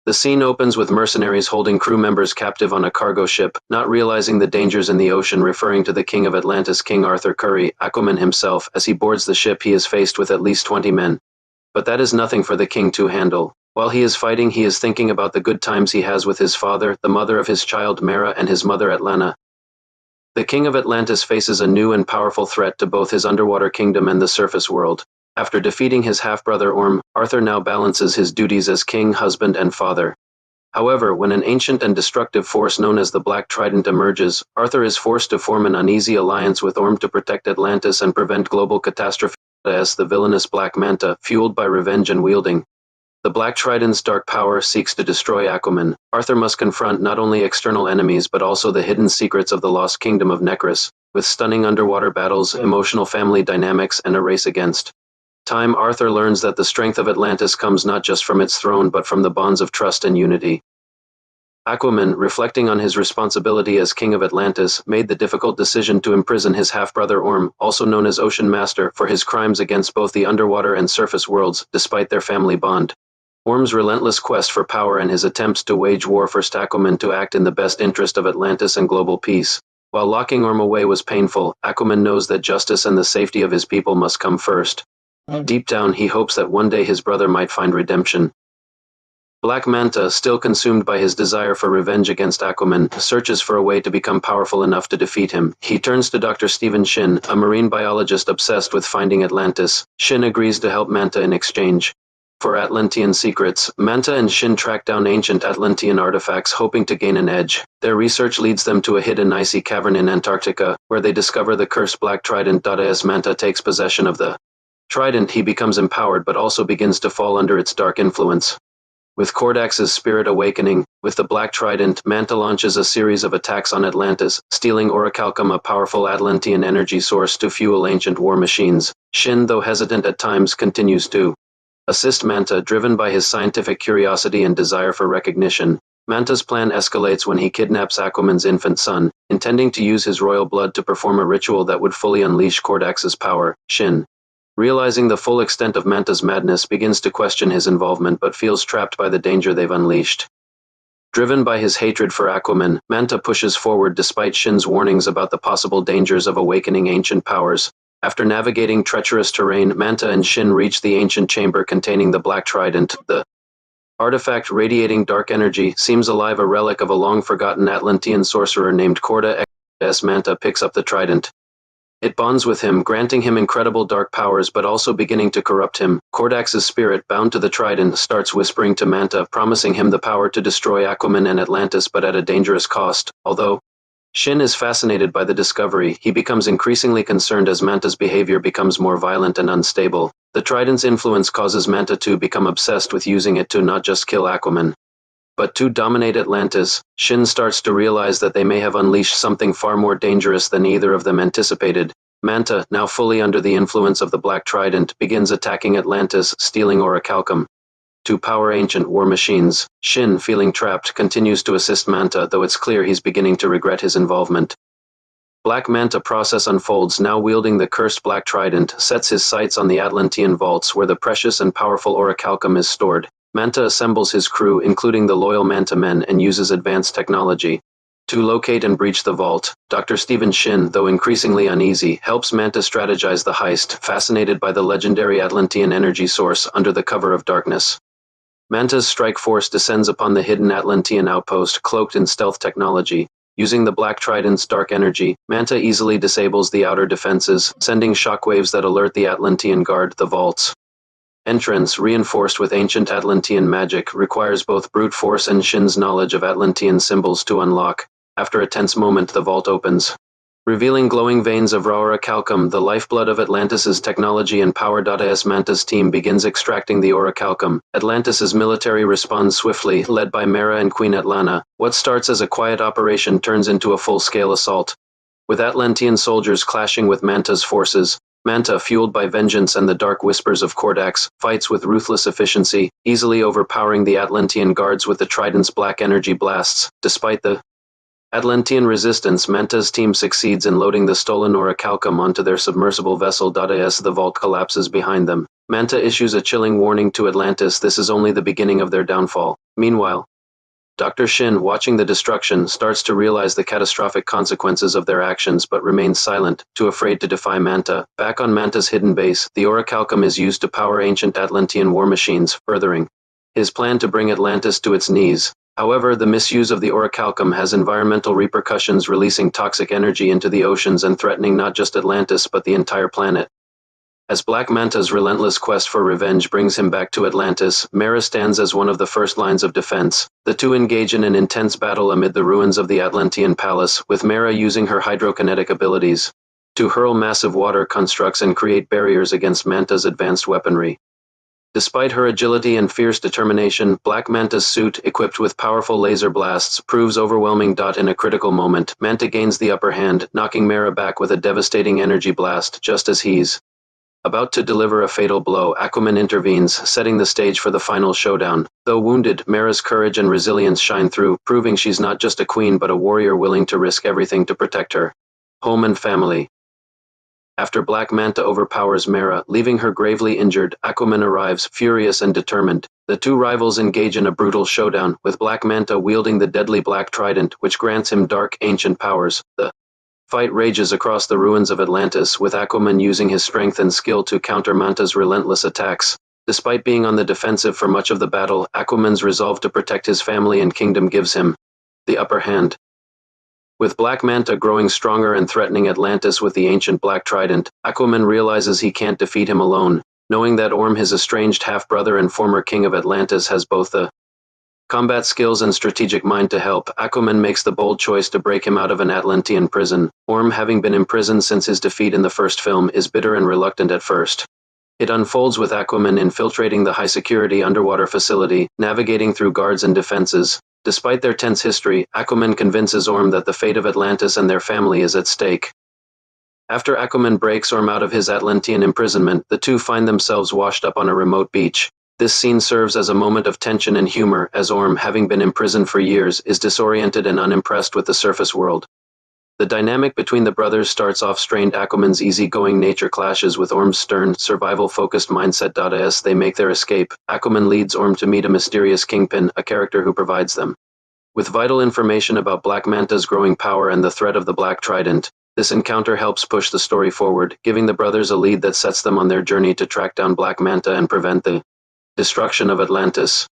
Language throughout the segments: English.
The scene opens with mercenaries holding crew members captive on a cargo ship, not realizing the dangers in the ocean, referring to the king of Atlantis, King Arthur Curry, Aquaman himself. As he boards the ship, he is faced with at least 20 men. But that is nothing for the king to handle. While he is fighting, he is thinking about the good times he has with his father, the mother of his child Mara, and his mother Atlanta. The king of Atlantis faces a new and powerful threat to both his underwater kingdom and the surface world. After defeating his half-brother Orm, Arthur now balances his duties as king, husband, and father. However, when an ancient and destructive force known as the Black Trident emerges, Arthur is forced to form an uneasy alliance with Orm to protect Atlantis and prevent global catastrophe as the villainous Black Manta, fueled by revenge and wielding the Black Trident's dark power, seeks to destroy Aquaman. Arthur must confront not only external enemies but also the hidden secrets of the lost kingdom of Necrus, with stunning underwater battles, emotional family dynamics, and a race against time. Arthur learns that the strength of Atlantis comes not just from its throne but from the bonds of trust and unity. Aquaman, reflecting on his responsibility as king of Atlantis, made the difficult decision to imprison his half-brother Orm, also known as Ocean Master, for his crimes against both the underwater and surface worlds, despite their family bond. Orm's relentless quest for power and his attempts to wage war forced Aquaman to act in the best interest of Atlantis and global peace. While locking Orm away was painful, Aquaman knows that justice and the safety of his people must come first. Deep down, he hopes that one day his brother might find redemption. Black Manta, still consumed by his desire for revenge against Aquaman, searches for a way to become powerful enough to defeat him. He turns to Dr. Stephen Shin, a marine biologist obsessed with finding Atlantis. Shin agrees to help Manta in exchange for Atlantean secrets. Manta and Shin track down ancient Atlantean artifacts, hoping to gain an edge. Their research leads them to a hidden icy cavern in Antarctica, where they discover the cursed Black Trident. As Manta takes possession of the Trident, he becomes empowered but also begins to fall under its dark influence. With Kordax's spirit awakening, with the Black Trident, Manta launches a series of attacks on Atlantis, stealing orichalcum, a powerful Atlantean energy source to fuel ancient war machines. Shin, though hesitant at times, continues to assist Manta, driven by his scientific curiosity and desire for recognition. Manta's plan escalates when he kidnaps Aquaman's infant son, intending to use his royal blood to perform a ritual that would fully unleash Kordax's power. Shin, realizing the full extent of Manta's madness, begins to question his involvement but feels trapped by the danger they've unleashed. Driven by his hatred for Aquaman, Manta pushes forward despite Shin's warnings about the possible dangers of awakening ancient powers. After navigating treacherous terrain, Manta and Shin reach the ancient chamber containing the Black Trident. The artifact, radiating dark energy, seems alive, a relic of a long-forgotten Atlantean sorcerer named Korda. As Manta picks up the trident, it bonds with him, granting him incredible dark powers but also beginning to corrupt him. Kordax's spirit, bound to the trident, starts whispering to Manta, promising him the power to destroy Aquaman and Atlantis, but at a dangerous cost. Although Shin is fascinated by the discovery, he becomes increasingly concerned as Manta's behavior becomes more violent and unstable. The trident's influence causes Manta to become obsessed with using it to not just kill Aquaman, but to dominate Atlantis. Shin starts to realize that they may have unleashed something far more dangerous than either of them anticipated. Manta, now fully under the influence of the Black Trident, begins attacking Atlantis, stealing orichalcum to power ancient war machines. Shin, feeling trapped, continues to assist Manta, though it's clear he's beginning to regret his involvement. Black Manta process unfolds, now wielding the cursed Black Trident, sets his sights on the Atlantean vaults where the precious and powerful orichalcum is stored. Manta assembles his crew, including the loyal Manta men, and uses advanced technology to locate and breach the vault. Dr. Stephen Shin, though increasingly uneasy, helps Manta strategize the heist, fascinated by the legendary Atlantean energy source under the cover of darkness. Manta's strike force descends upon the hidden Atlantean outpost, cloaked in stealth technology. Using the Black Trident's dark energy, Manta easily disables the outer defenses, sending shockwaves that alert the Atlantean guard. The vault's entrance, reinforced with ancient Atlantean magic, requires both brute force and Shin's knowledge of Atlantean symbols to unlock. After a tense moment, the vault opens, revealing glowing veins of raw orichalcum, the lifeblood of Atlantis's technology and power. As Manta's team begins extracting the orichalcum, Atlantis's military responds swiftly, led by Mara and Queen Atlanta. What starts as a quiet operation turns into a full-scale assault, with Atlantean soldiers clashing with Manta's forces. Manta, fueled by vengeance and the dark whispers of Kordax, fights with ruthless efficiency, easily overpowering the Atlantean guards with the trident's black energy blasts. Despite the Atlantean resistance. Manta's team succeeds in loading the stolen orichalcum onto their submersible vessel. As the vault collapses behind them, Manta issues a chilling warning to Atlantis. This is only the beginning of their downfall. Meanwhile, Dr. Shin, watching the destruction, starts to realize the catastrophic consequences of their actions but remains silent, too afraid to defy Manta. Back on Manta's hidden base, the orichalcum is used to power ancient Atlantean war machines, furthering his plan to bring Atlantis to its knees. However, the misuse of the orichalcum has environmental repercussions, releasing toxic energy into the oceans and threatening not just Atlantis but the entire planet. As Black Manta's relentless quest for revenge brings him back to Atlantis, Mera stands as one of the first lines of defense. The two engage in an intense battle amid the ruins of the Atlantean palace, with Mera using her hydrokinetic abilities to hurl massive water constructs and create barriers against Manta's advanced weaponry. Despite her agility and fierce determination, Black Manta's suit, equipped with powerful laser blasts, proves overwhelming. In a critical moment, Manta gains the upper hand, knocking Mera back with a devastating energy blast. Just as he's about to deliver a fatal blow, Aquaman intervenes, setting the stage for the final showdown. Though wounded, Mera's courage and resilience shine through, proving she's not just a queen but a warrior willing to risk everything to protect her home and family. After Black Manta overpowers Mera, leaving her gravely injured, Aquaman arrives, furious and determined. The two rivals engage in a brutal showdown, with Black Manta wielding the deadly Black Trident, which grants him dark, ancient powers. The fight rages across the ruins of Atlantis, with Aquaman using his strength and skill to counter Manta's relentless attacks. Despite being on the defensive for much of the battle, Aquaman's resolve to protect his family and kingdom gives him the upper hand. With Black Manta growing stronger and threatening Atlantis with the ancient Black Trident, Aquaman realizes he can't defeat him alone. Knowing that Orm, his estranged half-brother and former king of Atlantis, has both the combat skills and strategic mind to help, Aquaman makes the bold choice to break him out of an Atlantean prison. Orm, having been imprisoned since his defeat in the first film, is bitter and reluctant at first. It unfolds with Aquaman infiltrating the high-security underwater facility, navigating through guards and defenses. Despite their tense history, Aquaman convinces Orm that the fate of Atlantis and their family is at stake. After Aquaman breaks Orm out of his Atlantean imprisonment, the two find themselves washed up on a remote beach. This scene serves as a moment of tension and humor, as Orm, having been imprisoned for years, is disoriented and unimpressed with the surface world. The dynamic between the brothers starts off strained. Aquaman's easygoing nature clashes with Orm's stern, survival-focused mindset. As they make their escape, Aquaman leads Orm to meet a mysterious kingpin, a character who provides them with vital information about Black Manta's growing power and the threat of the Black Trident. This encounter helps push the story forward, giving the brothers a lead that sets them on their journey to track down Black Manta and prevent the destruction of Atlantis.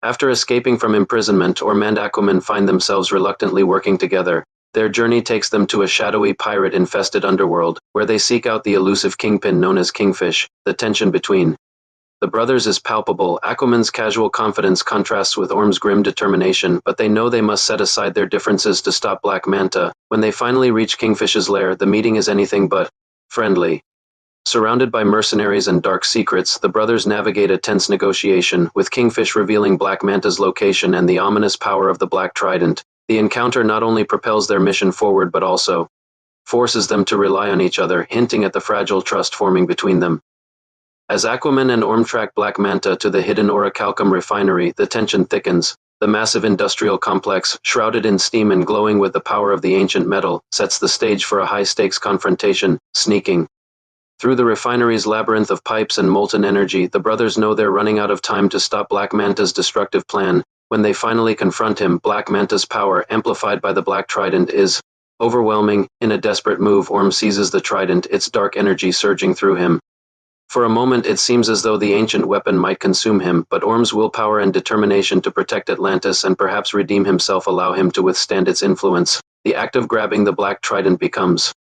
After escaping from imprisonment, Orm and Aquaman find themselves reluctantly working together. Their journey takes them to a shadowy, pirate-infested underworld, where they seek out the elusive kingpin known as Kingfish. The tension between the brothers is palpable. Aquaman's casual confidence contrasts with Orm's grim determination, but they know they must set aside their differences to stop Black Manta. When they finally reach Kingfish's lair, the meeting is anything but friendly. Surrounded by mercenaries and dark secrets, the brothers navigate a tense negotiation, with Kingfish revealing Black Manta's location and the ominous power of the Black Trident. The encounter not only propels their mission forward but also forces them to rely on each other, hinting at the fragile trust forming between them. As Aquaman and Orm track Black Manta to the hidden orichalcum refinery, the tension thickens. The massive industrial complex, shrouded in steam and glowing with the power of the ancient metal, sets the stage for a high-stakes confrontation. Sneaking through the refinery's labyrinth of pipes and molten energy, the brothers know they're running out of time to stop Black Manta's destructive plan. When they finally confront him, Black Manta's power, amplified by the Black Trident, is overwhelming. In a desperate move, Orm seizes the trident, its dark energy surging through him. For a moment, it seems as though the ancient weapon might consume him, but Orm's willpower and determination to protect Atlantis and perhaps redeem himself allow him to withstand its influence. The act of grabbing the Black Trident becomes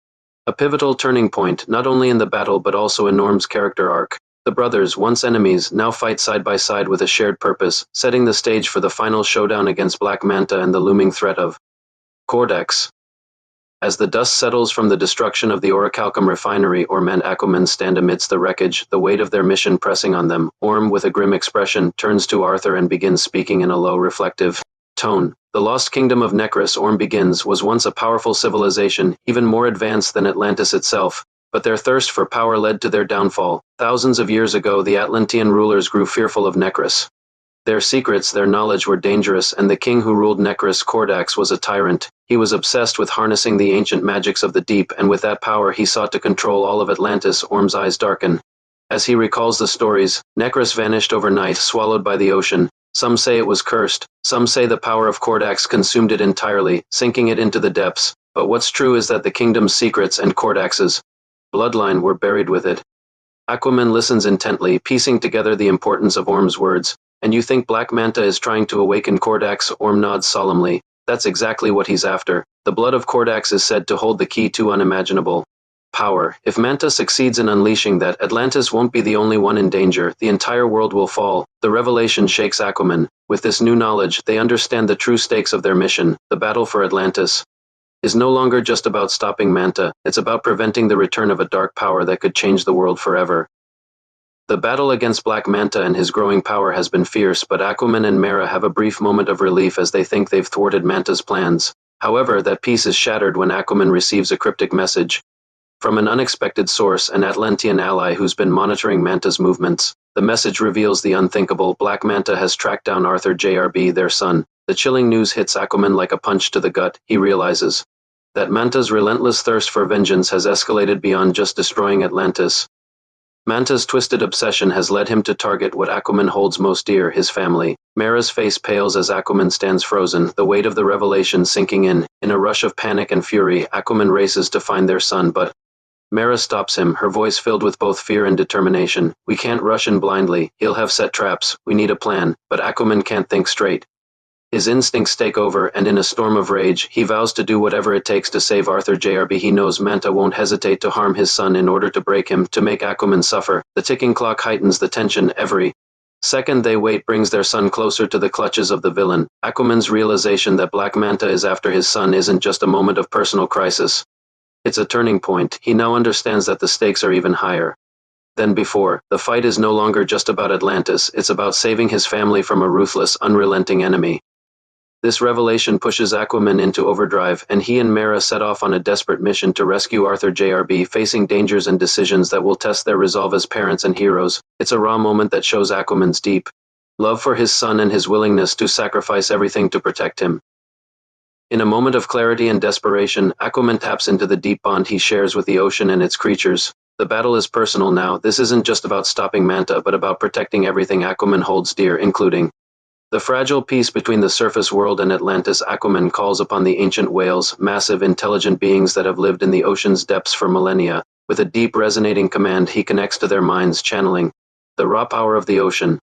a pivotal turning point, not only in the battle but also in Orm's character arc. The brothers, once enemies, now fight side by side with a shared purpose, setting the stage for the final showdown against Black Manta and the looming threat of Cordex. As the dust settles from the destruction of the orichalcum refinery, Orm and Aquaman stand amidst the wreckage, the weight of their mission pressing on them. Orm, with a grim expression, turns to Arthur and begins speaking in a low, reflective tone. The lost kingdom of Necrus, Orm begins, was once a powerful civilization, even more advanced than Atlantis itself. But their thirst for power led to their downfall. Thousands of years ago, the Atlantean rulers grew fearful of Necrus. Their secrets, their knowledge were dangerous, and the king who ruled Necros, Kordax, was a tyrant. He was obsessed with harnessing the ancient magics of the deep, and with that power he sought to control all of Atlantis. Orm's eyes darken. As he recalls the stories, Necros vanished overnight, swallowed by the ocean. Some say it was cursed. Some say the power of Kordax consumed it entirely, sinking it into the depths. But what's true is that the kingdom's secrets and Kordax's bloodline were buried with it. Aquaman listens intently, piecing together the importance of Orm's words. And you think Black Manta is trying to awaken Kordax? Orm nods solemnly. That's exactly what he's after. The blood of Kordax is said to hold the key to unimaginable power. If Manta succeeds in unleashing that, Atlantis won't be the only one in danger. The entire world will fall. The revelation shakes Aquaman. With this new knowledge, they understand the true stakes of their mission. The battle for Atlantis is no longer just about stopping Manta. It's about preventing the return of a dark power that could change the world forever. The battle against Black Manta and his growing power has been fierce, but Aquaman and Mera have a brief moment of relief as they think they've thwarted Manta's plans. However, that peace is shattered when Aquaman receives a cryptic message from an unexpected source, an Atlantean ally who's been monitoring Manta's movements. The message reveals the unthinkable. Black Manta has tracked down Arthur JRB, their son. The chilling news hits Aquaman like a punch to the gut. He realizes that Manta's relentless thirst for vengeance has escalated beyond just destroying Atlantis. Manta's twisted obsession has led him to target what Aquaman holds most dear, his family. Mera's face pales as Aquaman stands frozen, the weight of the revelation sinking in. In a rush of panic and fury, Aquaman races to find their son, but Mera stops him, her voice filled with both fear and determination. We can't rush in blindly. He'll have set traps. We need a plan. But Aquaman can't think straight. His instincts take over, and in a storm of rage, he vows to do whatever it takes to save Arthur JRB. He knows Manta won't hesitate to harm his son in order to break him, to make Aquaman suffer. The ticking clock heightens the tension. Every second they wait brings their son closer to the clutches of the villain. Aquaman's realization that Black Manta is after his son isn't just a moment of personal crisis. It's a turning point. He now understands that the stakes are even higher than before. The fight is no longer just about Atlantis, it's about saving his family from a ruthless, unrelenting enemy. This revelation pushes Aquaman into overdrive, and he and Mera set off on a desperate mission to rescue Arthur JRB, facing dangers and decisions that will test their resolve as parents and heroes. It's a raw moment that shows Aquaman's deep love for his son and his willingness to sacrifice everything to protect him. In a moment of clarity and desperation, Aquaman taps into the deep bond he shares with the ocean and its creatures. The battle is personal now. This isn't just about stopping Manta, but about protecting everything Aquaman holds dear, including the fragile peace between the surface world and Atlantis. Aquaman calls upon the ancient whales, massive, intelligent beings that have lived in the ocean's depths for millennia. With a deep, resonating command, he connects to their minds, channeling the raw power of the ocean.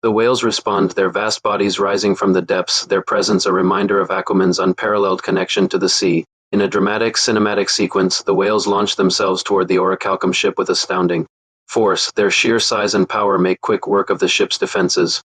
The whales respond, their vast bodies rising from the depths, their presence a reminder of Aquaman's unparalleled connection to the sea. In a dramatic, cinematic sequence, the whales launch themselves toward the orichalcum ship with astounding force. Their sheer size and power make quick work of the ship's defenses.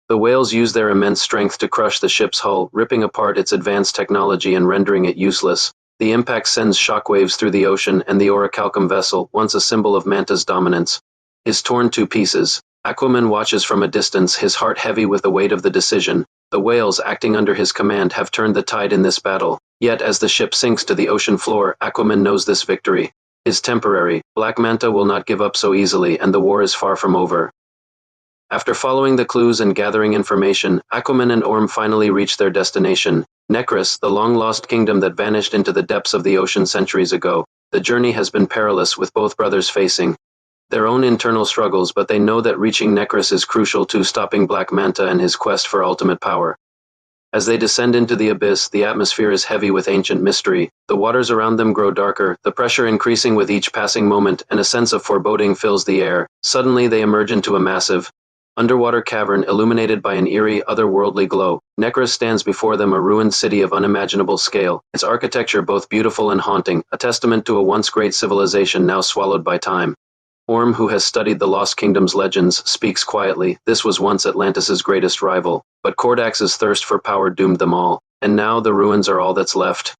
The whales use their immense strength to crush the ship's hull, ripping apart its advanced technology and rendering it useless. The impact sends shockwaves through the ocean, and the orichalcum vessel, once a symbol of Manta's dominance, is torn to pieces. Aquaman watches from a distance, his heart heavy with the weight of the decision. The whales, acting under his command, have turned the tide in this battle. Yet, as the ship sinks to the ocean floor, Aquaman knows this victory is temporary. Black Manta will not give up so easily, and the war is far from over. After following the clues and gathering information, Aquaman and Orm finally reach their destination, Necros, the long-lost kingdom that vanished into the depths of the ocean centuries ago. The journey has been perilous, with both brothers facing their own internal struggles, but they know that reaching Necros is crucial to stopping Black Manta and his quest for ultimate power. As they descend into the abyss, the atmosphere is heavy with ancient mystery. The waters around them grow darker, the pressure increasing with each passing moment, and a sense of foreboding fills the air. Suddenly they emerge into a massive underwater cavern illuminated by an eerie, otherworldly glow. Necros stands before them, a ruined city of unimaginable scale, its architecture both beautiful and haunting, a testament to a once great civilization now swallowed by time. Orm, who has studied the Lost Kingdom's legends, speaks quietly. This was once Atlantis' greatest rival, but Kordax's thirst for power doomed them all, and now the ruins are all that's left.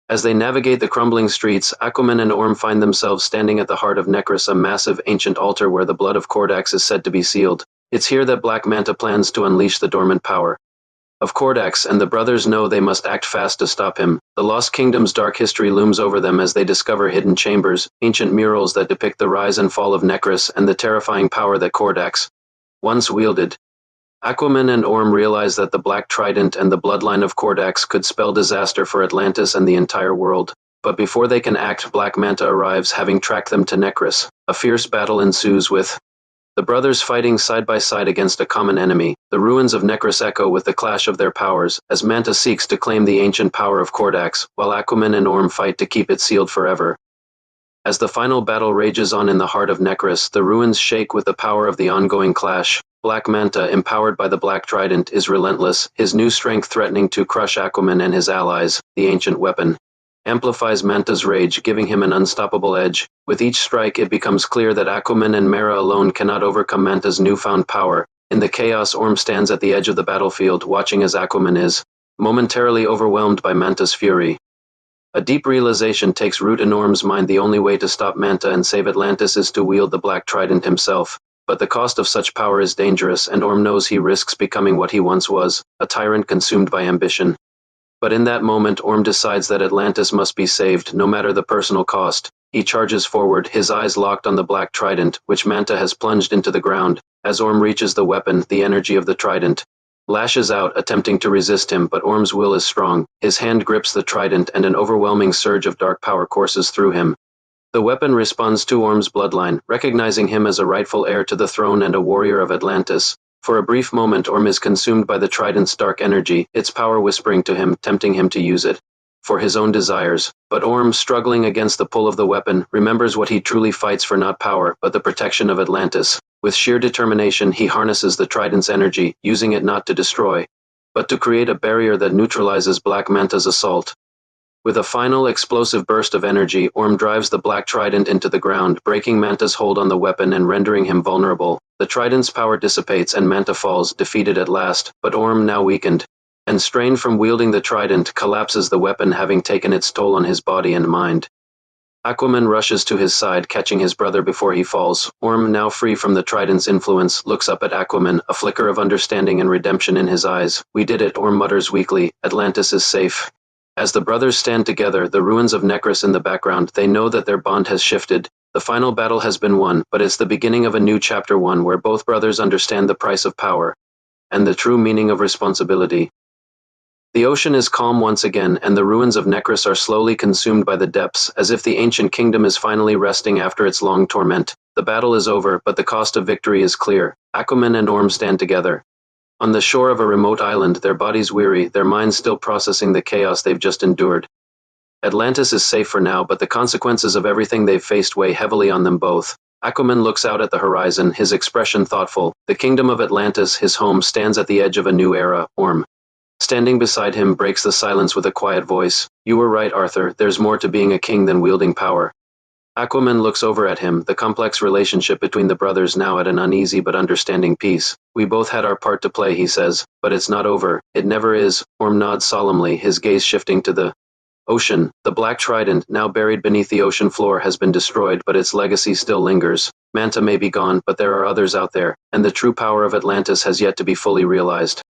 As they navigate the crumbling streets, Aquaman and Orm find themselves standing at the heart of Necros, a massive ancient altar where the blood of Kordax is said to be sealed. It's here that Black Manta plans to unleash the dormant power of Kordax, and the brothers know they must act fast to stop him. The Lost Kingdom's dark history looms over them as they discover hidden chambers, ancient murals that depict the rise and fall of Necros and the terrifying power that Kordax once wielded. Aquaman and Orm realize that the Black Trident and the bloodline of Kordax could spell disaster for Atlantis and the entire world. But before they can act, Black Manta arrives, having tracked them to Necrus. A fierce battle ensues with the brothers fighting side by side against a common enemy. The ruins of Necrus echo with the clash of their powers, as Manta seeks to claim the ancient power of Kordax, while Aquaman and Orm fight to keep it sealed forever. As the final battle rages on in the heart of Necrus, the ruins shake with the power of the ongoing clash. Black Manta, empowered by the Black Trident, is relentless, his new strength threatening to crush Aquaman and his allies. The ancient weapon amplifies Manta's rage, giving him an unstoppable edge. With each strike, it becomes clear that Aquaman and Mera alone cannot overcome Manta's newfound power. In the chaos, Orm stands at the edge of the battlefield, watching as Aquaman is momentarily overwhelmed by Manta's fury. A deep realization takes root in Orm's mind: the only way to stop Manta and save Atlantis is to wield the Black Trident himself. But the cost of such power is dangerous, and Orm knows he risks becoming what he once was, a tyrant consumed by ambition. But in that moment, Orm decides that Atlantis must be saved, no matter the personal cost. He charges forward, his eyes locked on the Black Trident, which Manta has plunged into the ground. As Orm reaches the weapon, the energy of the Trident lashes out, attempting to resist him, but Orm's will is strong. His hand grips the Trident, and an overwhelming surge of dark power courses through him. The weapon responds to Orm's bloodline, recognizing him as a rightful heir to the throne and a warrior of Atlantis. For a brief moment, Orm is consumed by the Trident's dark energy, its power whispering to him, tempting him to use it for his own desires. But Orm, struggling against the pull of the weapon, remembers what he truly fights for: not power, but the protection of Atlantis. With sheer determination, he harnesses the Trident's energy, using it not to destroy, but to create a barrier that neutralizes Black Manta's assault. With a final explosive burst of energy, Orm drives the Black Trident into the ground, breaking Manta's hold on the weapon and rendering him vulnerable. The Trident's power dissipates and Manta falls, defeated at last, but Orm, now weakened and strained from wielding the Trident, collapses, the weapon having taken its toll on his body and mind. Aquaman rushes to his side, catching his brother before he falls. Orm, now free from the Trident's influence, looks up at Aquaman, a flicker of understanding and redemption in his eyes. "We did it," Orm mutters weakly. "Atlantis is safe." As the brothers stand together, the ruins of Necrus in the background, they know that their bond has shifted. The final battle has been won, but it's the beginning of a new chapter, one where both brothers understand the price of power and the true meaning of responsibility. The ocean is calm once again, and the ruins of Necrus are slowly consumed by the depths, as if the ancient kingdom is finally resting after its long torment. The battle is over, but the cost of victory is clear. Aquaman and Orm stand together on the shore of a remote island, their bodies weary, their minds still processing the chaos they've just endured. Atlantis is safe for now, but the consequences of everything they've faced weigh heavily on them both. Aquaman looks out at the horizon, his expression thoughtful. The kingdom of Atlantis, his home, stands at the edge of a new era. Orm, standing beside him, breaks the silence with a quiet voice. "You were right, Arthur. There's more to being a king than wielding power." Aquaman looks over at him, the complex relationship between the brothers now at an uneasy but understanding peace. "We both had our part to play," he says, "but it's not over. It never is." Orm nods solemnly, his gaze shifting to the ocean. The Black Trident, now buried beneath the ocean floor, has been destroyed, but its legacy still lingers. Manta may be gone, but there are others out there, and the true power of Atlantis has yet to be fully realized.